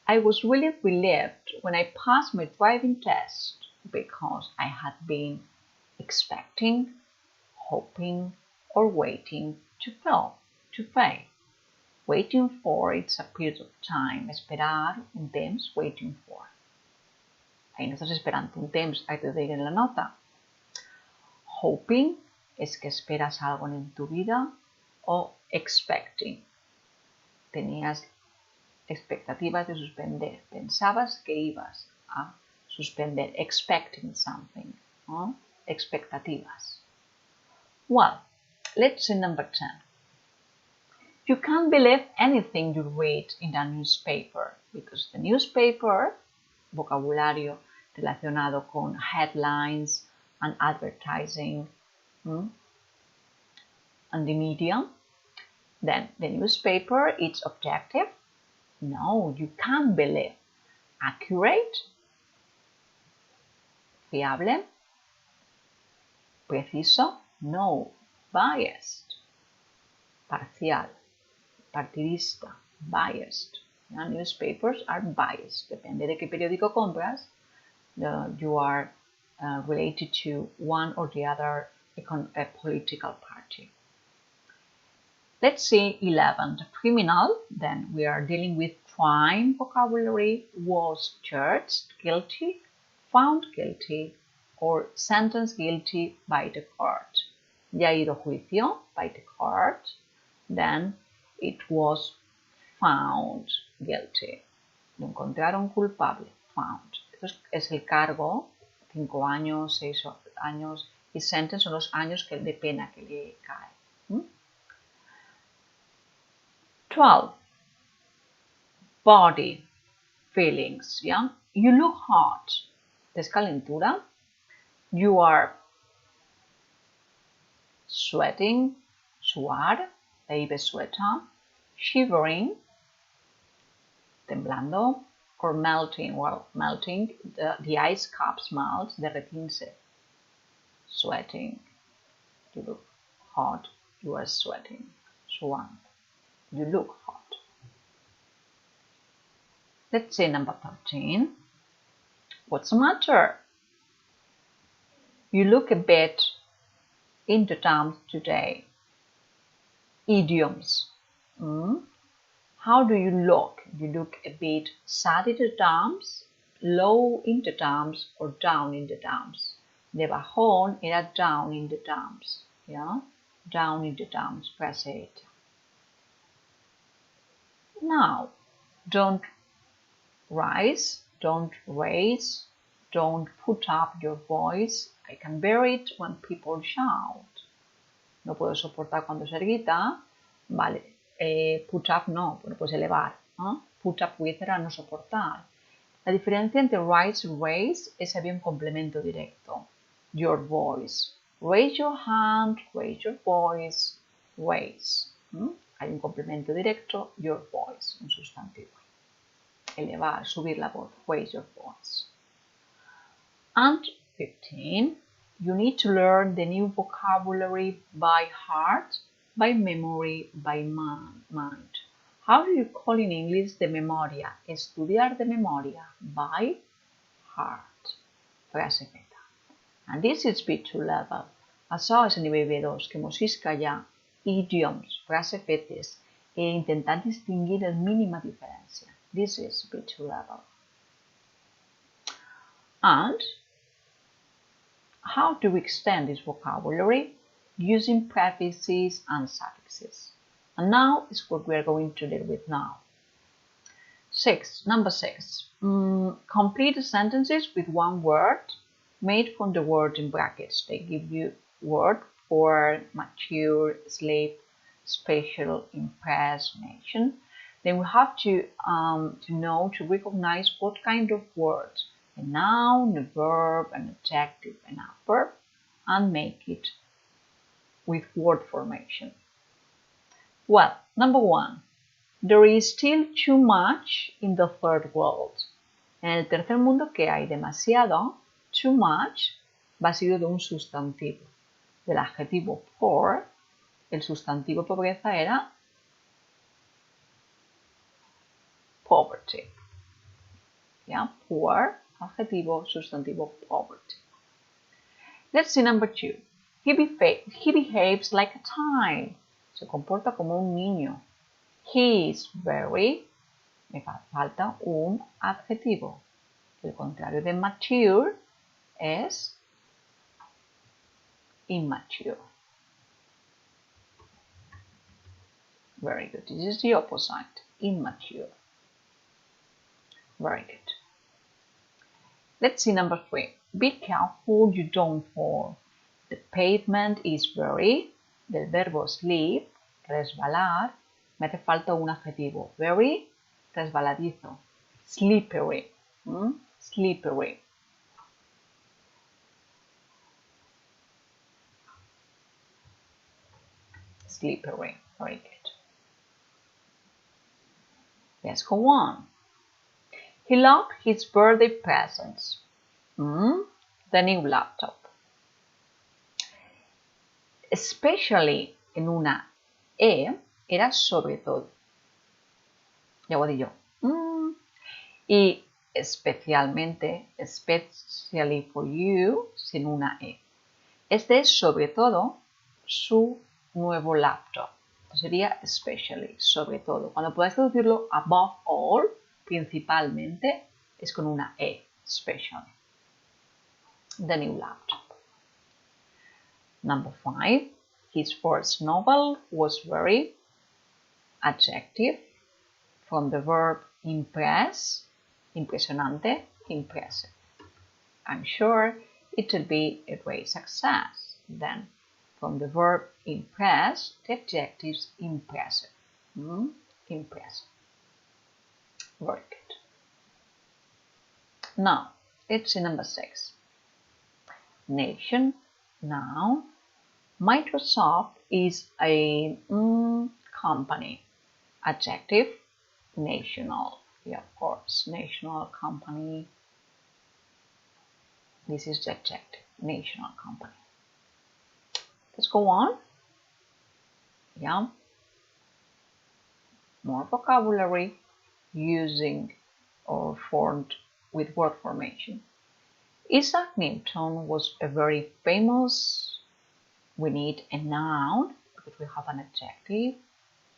I was really relieved when I passed my driving test because I had been expecting, hoping, or waiting to fail. Waiting for, it's a period of time. Esperar, un temps, waiting for. Ahí no estàs esperant un temps, ahí te digo en la nota. Hoping es que esperas algo en tu vida, o expecting. Tenías expectativas de suspender. Pensabas que ibas a suspender. Expecting something. ¿No? Expectativas. Well, let's see number 10. You can't believe anything you read in a newspaper because the newspaper, vocabulario relacionado con headlines and advertising and the media. Then the newspaper, it's objective. No, you can't believe. Accurate, fiable, preciso. No, biased, parcial, partidista, biased. Newspapers are biased. Depende de qué periódico compras, you are related to one or the other political party. Let's see 11. The criminal, then we are dealing with crime vocabulary, was charged guilty, found guilty, or sentenced guilty by the court. Ya ha ido a juicio, by the court. Then it was found guilty. Lo encontraron culpable, found. Esto es el cargo, 5 años, 6 años, y sentence son los años de pena que le cae. 12. Body, feelings, yeah? You look hot. ¿Tienes calentura? You are sweating, suar, baby sweater, shivering, temblando, or melting. Well, melting, the ice caps melt, derretirse. Sweating, you look hot, you are sweating, suando. You look hot. Let's see number 13. What's the matter? You look a bit into terms today. Idioms. How do you look? You look a bit sad in the terms, low in the terms, or down in the terms. De bajón era down in the terms. Yeah? Down in the terms. Present. Now, don't rise, don't raise, don't put up your voice. I can bear it when people shout. No puedo soportar cuando se grita. Vale, put up no, no puedes elevar. ¿No? Put up with era no soportar. La diferencia entre rise y raise es había un complemento directo. Your voice. Raise your hand, raise your voice, raise. Hay un complemento directo, your voice, un sustantivo. Elevar, subir la voz, raise your voice. And 15, you need to learn the new vocabulary by heart, by memory, by mind. How do you call in English the memoria? Estudiar de memoria, by heart. Frase feta. And this is B2 level. Això és el nivell B2, que mos isca ja idioms, frases fetes, e intentar distingir la mínima diferència. This is B2 level. And how do we extend this vocabulary? Using prefixes and suffixes. And now is what we are going to deal with now. Number 6. Complete sentences with one word made from the word in brackets. They give you word for mature, sleep, special, impress, nation. Then we have to know, to recognize what kind of words. A noun, a verb, an adjective, an adverb, and make it with word formation. Well, number 1. There is still too much in the third world. En el tercer mundo, que hay demasiado, too much, va seguido de un sustantivo, del adjetivo for, el sustantivo pobreza era poverty. Yeah, poor, adjetivo, sustantivo, poverty. Let's see number 2. He behaves like a child. Se comporta como un niño. He is very, me falta un adjetivo. El contrario de mature es immature. Very good. This is the opposite, immature. Very good. Let's see number 3. Be careful you don't fall. The pavement is very, del verbo slip, resbalar. Me hace falta un adjetivo. Very, resbaladizo. Slippery. Slippery. Slippery. Very good. Let's go on. He loved his birthday presents. The new laptop. Especially en una E era sobre todo. Ya lo digo yo. Y especialmente, especially for you, sin una E. Este es sobre todo su nuevo laptop. Sería especially, sobre todo. Cuando podáis traducirlo above all, principalmente, es con una E, especially. The new laptop. Number 5. His first novel was very adjective from the verb impress, impresionante, impressive. I'm sure it will be a great success. Then, from the verb impress, the adjective is impressive. Impressive. Very good. Now, let's see number 6. Nation, noun. Microsoft is a company. Adjective, national. Yeah, of course, national company. This is the adjective, national company. Let's go on. Yeah. More vocabulary using or formed with word formation. Isaac Newton was a very famous. We need a noun because we have an adjective.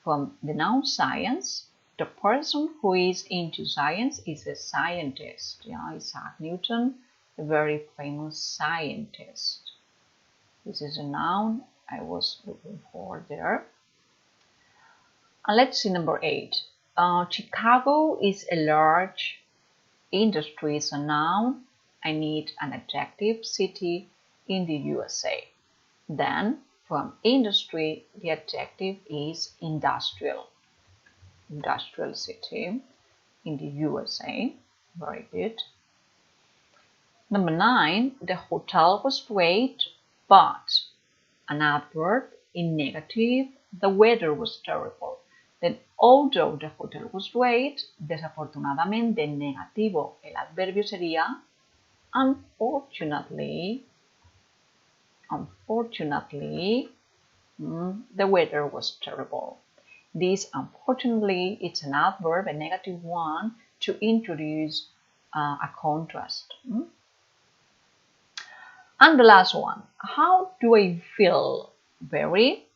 From the noun science, the person who is into science is a scientist. Yeah, Isaac Newton, a very famous scientist. This is a noun I was looking for there. And let's see number 8. Chicago is a large industry is a noun. I need an adjective, city in the USA. Then, from industry, the adjective is industrial. Industrial city in the USA. Very good. Number 9, the hotel was great, but an adverb in negative, the weather was terrible. Then, although the hotel was great, desafortunadamente en negativo, el adverbio sería unfortunately, the weather was terrible. This unfortunately, it's an adverb, a negative one, to introduce a contrast. And the last one, how do I feel? Very,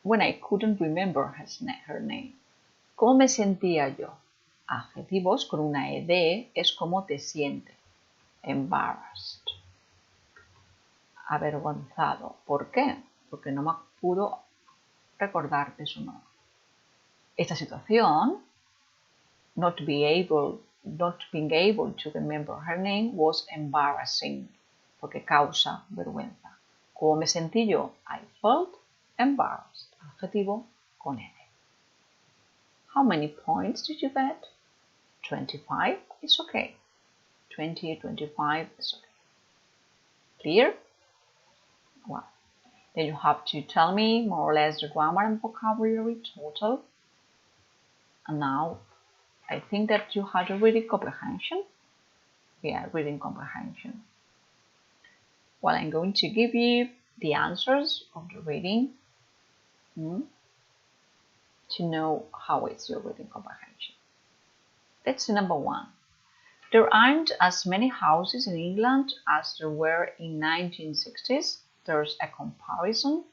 when I couldn't remember her name. ¿Cómo me sentía yo? Adjetivos con una ed es como te siente. Embarrassed. Avergonzado. ¿Por qué? Porque no me pudo recordar de su nombre. Esta situación, not being able to remember her name, was embarrassing, porque causa vergüenza. ¿Cómo me sentí yo? I felt embarrassed. Adjetivo con N. How many points did you get? 25 is okay. 20, 25 is okay. Clear? Well, then you have to tell me more or less the grammar and vocabulary total. And now, I think that you had a reading comprehension. Yeah, reading comprehension. Well, I'm going to give you the answers of the reading to know how is your reading comprehension. Let's see number 1. There aren't as many houses in England as there were in 1960s. There's a comparison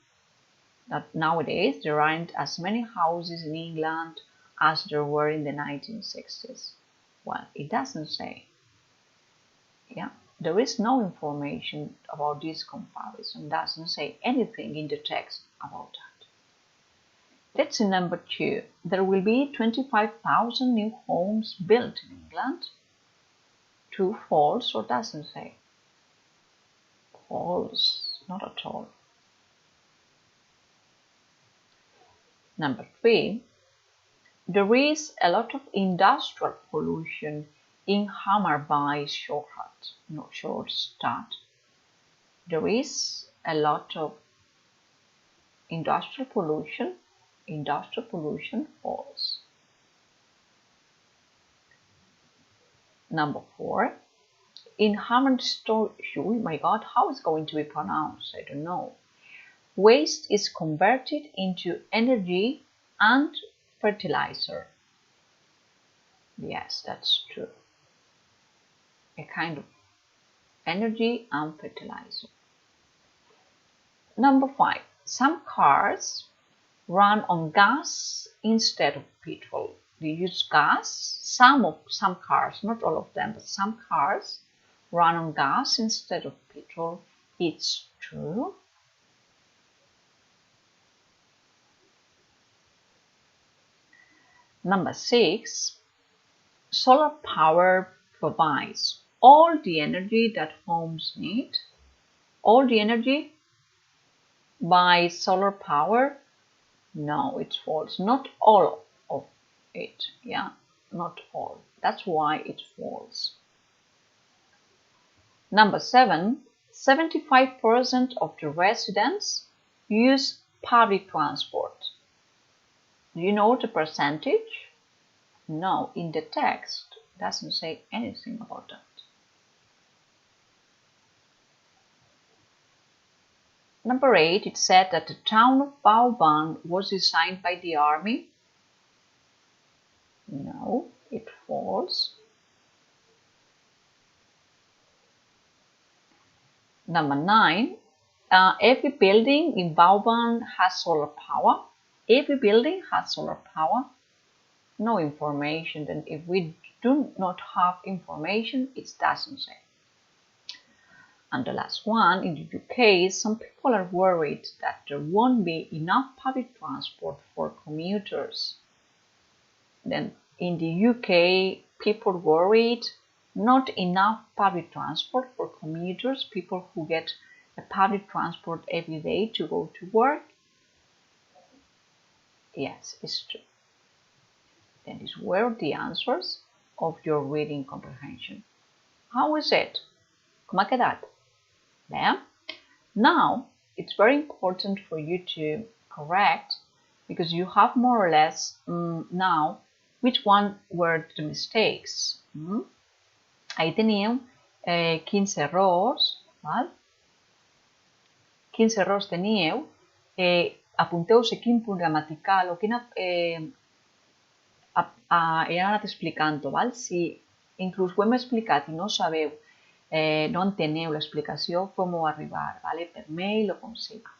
that nowadays there aren't as many houses in England as there were in the 1960s. Well, it doesn't say. Yeah, there is no information about this comparison. It doesn't say anything in the text about that. Let's see number 2. There will be 25,000 new homes built in England. True, false, or doesn't say? False, not at all. Number 3. There is a lot of industrial pollution in Hammarby Shortstad. There is a lot of industrial pollution. Industrial pollution, false. Number 4. In Hammarby, oh my God, how is it going to be pronounced? I don't know. Waste is converted into energy and fertilizer. Yes, that's true. A kind of energy and fertilizer. Number 5. Some cars run on gas instead of petrol. They use gas. Some cars, not all of them, but some cars run on gas instead of petrol. It's true. Number 6. Solar power provides all the energy that homes need. All the energy by solar power? No, it's false. Not all of it. Yeah, not all. That's why it's false. Number 7. 75% of the residents use public transport. Do you know the percentage? No, in the text it doesn't say anything about that. Number 8, it said that the town of Vauban was designed by the army. No, it's false. Number 9, every building in Vauban has solar power. Every building has solar power. No information. Then if we do not have information, it doesn't say. And the last one, in the UK, some people are worried that there won't be enough public transport for commuters. Then in the UK, people worried not enough public transport for commuters, people who get a public transport every day to go to work. Yes, it's true. Then these were the answers of your reading comprehension. How is it? ¿Cómo ha quedado? Yeah. Now, it's very important for you to correct, because you have more or less now which one were the mistakes. Ahí teníeu 15 errors, val? 15 errors teníeu. Apunteu-se quin punt gramatical o quina he anat explicant, val? Si inclús ho hem explicat i no sabeu, no enteneu l'explicació, feu-m'ho arribar, vale? Per mail o com siga.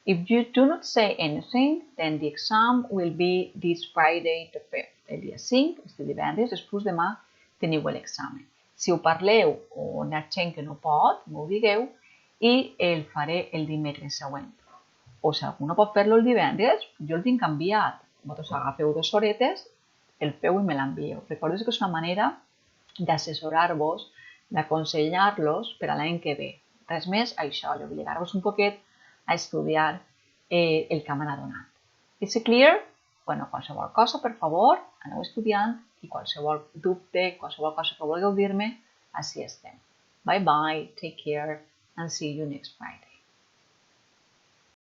If you do not say anything, then the exam will be this Friday the 5th. El dia 5, este divendres, després demà, teniu l'examen. Si ho parleu o n'hi ha gent que no pot, m'ho digueu i el faré el dimecres següent. O si algú no pot fer-lo el divendres, jo el tinc enviat. Vosaltres agafeu 2 horetes, el feu i me l'envieu. Recordeu que és una manera d'assessorar-vos, d'aconsellar-los per a l'any que ve. Res més, això, d'obligar-vos un poquet a estudiar el que m'han donat. Is it clear? Bueno, qualsevol cosa, per favor, aneu estudiant i qualsevol dubte, qualsevol cosa que vulgueu dir-me, així estem. Bye bye, take care, and see you next Friday.